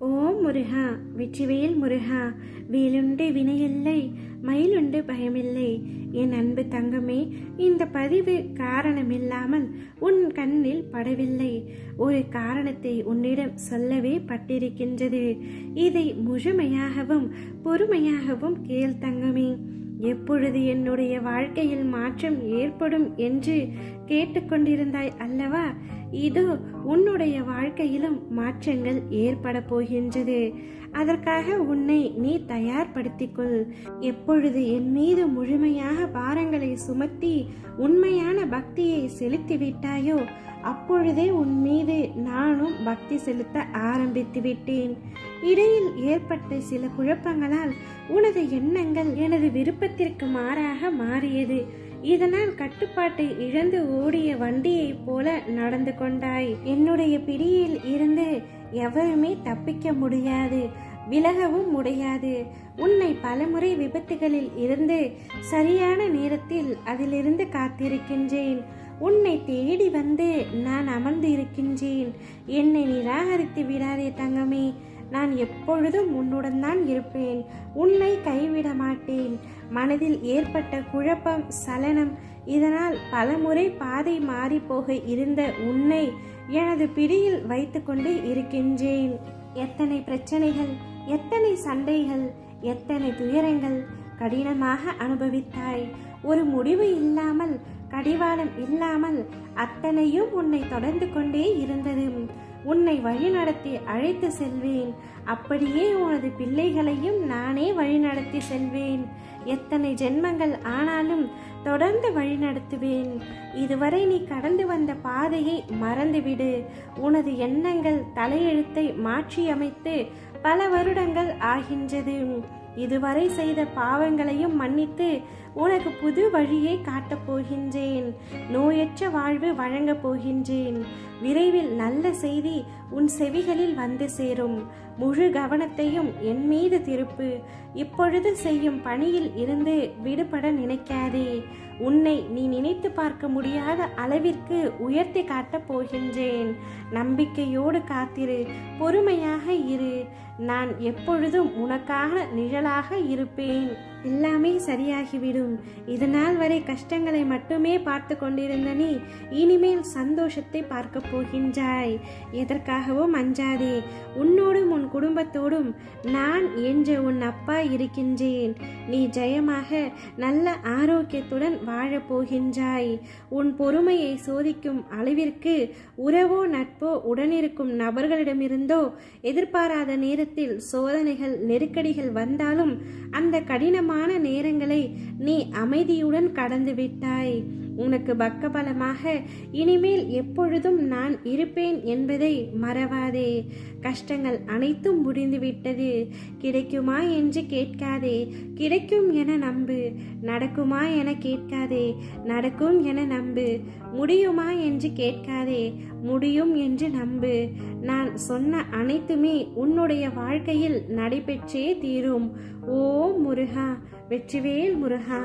ஓம் முருகா, வெற்றிவேல் முருகா. வேலுண்டு வினையில்லை, மயிலுண்டு பயமில்லை. என் அன்பு தங்கமே, இந்த பதிவு காரணமில்லாமல் உன் கண்ணில் படவில்லை. ஒரு காரணத்தை உன்னிடம் சொல்லவே பட்டிருக்கின்றது. இதை முழுமையாகவும் பொறுமையாகவும் கேள் தங்கமே. எப்பொழுது என்னுடைய வாழ்க்கையில் மாற்றம் ஏற்படும் என்று கேட்டுக்கொண்டிருந்தாய் அல்லவா? இதோ உன்னுடைய வாழ்க்கையிலும் மாற்றங்கள் ஏற்பட போகின்றது. அதற்காக உன்னை நீ தயார்படுத்திக்கொள். எப்பொழுது என் மீது முழுமையாக பாரங்களை சுமத்தி உண்மையான பக்தியை செலுத்தி விட்டாயோ அப்பொழுதே உன் மீது நானும் பக்தி செலுத்த ஆரம்பித்து விட்டேன். இடையில் ஏற்பட்ட சில குழப்பங்களால் உனது எண்ணங்கள் எனது விருப்பத்திற்கு மாறாக மாறியது. இதனால் கட்டுப்பாட்டை இழந்து ஓடிய வண்டியைப் போல நடந்து கொண்டாய். என்னுடைய பிடியில் இருந்து எவருமே தப்பிக்க முடியாது, விலகவும் முடியாது. உன்னை பலமுறை விபத்துகளில் இருந்து சரியான நேரத்தில் அதிலிருந்து காத்திருக்கின்றேன். உன்னை தேடி வந்து நான் அமர்ந்து இருக்கின்றேன். என்னை நிராகரித்து விடாதே தங்கமே. நான் எப்பொழுதும் உன்னுடன் தான் இருப்பேன். உன்னை கைவிட மாட்டேன். மனதில் ஏற்பட்ட குழப்பம், சலனம், இதனால் பலமுறை பாதை மாறி போக இருந்த உன்னை எனது பிடியில் வைத்து கொண்டு இருக்கின்றேன். எத்தனை பிரச்சனைகள், எத்தனை சண்டைகள், எத்தனை துயரங்கள் கடினமாக அனுபவித்தாய். ஒரு முடிவு இல்லாமல், கடிவாளம் இல்லாமல் அத்தனையும் உன்னை தொடர்ந்து கொண்டே இருந்தது. உன்னை வழிநடத்தி அழைத்து செல்வேன். அப்படியே உனது பிள்ளைகளையும் நானே வழிநடத்தி செல்வேன். எத்தனை ஜென்மங்கள் ஆனாலும் தொடர்ந்து வழிநடத்துவேன். இதுவரை நீ கடந்து வந்த பாதையை மறந்துவிடு. உனது எண்ணங்கள் தலையெழுத்தை மாற்றியமைத்து பல வருடங்கள் ஆகின்றது. இதுவரை செய்த பாவங்களையும் மன்னித்து உனக்கு புது வழியை காட்டப் போகின்றேன். நோயற்ற வாழ்வு வழங்கப் போகின்றேன். விரைவில் நல்ல செய்தி உன் செவிகளில் வந்து சேரும். முழு கவனத்தையும் என் மீது திருப்பு. இப்பொழுது செய்யும் பணியில் இருந்து விடுபட நினைக்காதே. உன்னை நீ நினைத்து பார்க்க முடியாத அளவிற்கு உயர்த்தி காட்டப் போகின்றேன். நம்பிக்கையோடு காத்திரு, பொறுமையாக இரு. நான் எப்பொழுதும் உனக்காக நிழலாக இருப்பேன். எல்லாமே சரியாகிவிடும். இதனால் வரை கஷ்டங்களை மட்டுமே பார்த்து கொண்டிருந்த நீ இனிமேல் சந்தோஷத்தை பார்க்க போகின்றாய். எதற்காகவும் அஞ்சாதே. உன்னோடும் உன் குடும்பத்தோடும் நான் என்ற உன் அப்பா இருக்கின்றேன். நீ ஜெயமாக நல்ல ஆரோக்கியத்துடன் வாழப் போகின்றாய். உன் பொறுமையை சோதிக்கும் அளவிற்கு உறவோ நட்போ உடனிருக்கும் நபர்களிடமிருந்தோ எதிர்பாராத நேரத்தில் சோதனைகள், நெருக்கடிகள் வந்தாலும் அந்த கடினமான நேரங்களை நீ அமைதியுடன் கடந்து விட்டாய். உனக்கு பக்கபலமாக இனிமேல் எப்பொழுதும் நான் இருப்பேன் என்பதை மறவாதே. கஷ்டங்கள் அனைத்தும் முடிந்துவிட்டது. கிடைக்குமா என்று கேட்காதே, கிடைக்கும் என நம்பு. நடக்குமா என கேட்காதே, நடக்கும் என நம்பு. முடியுமா என்று கேட்காதே, முடியும் என்று நம்பு. நான் சொன்ன அனைத்துமே உன்னுடைய வாழ்க்கையில் நடைபெற்றே தீரும். ஓம் முருகா, வெற்றிவேல் முருகா.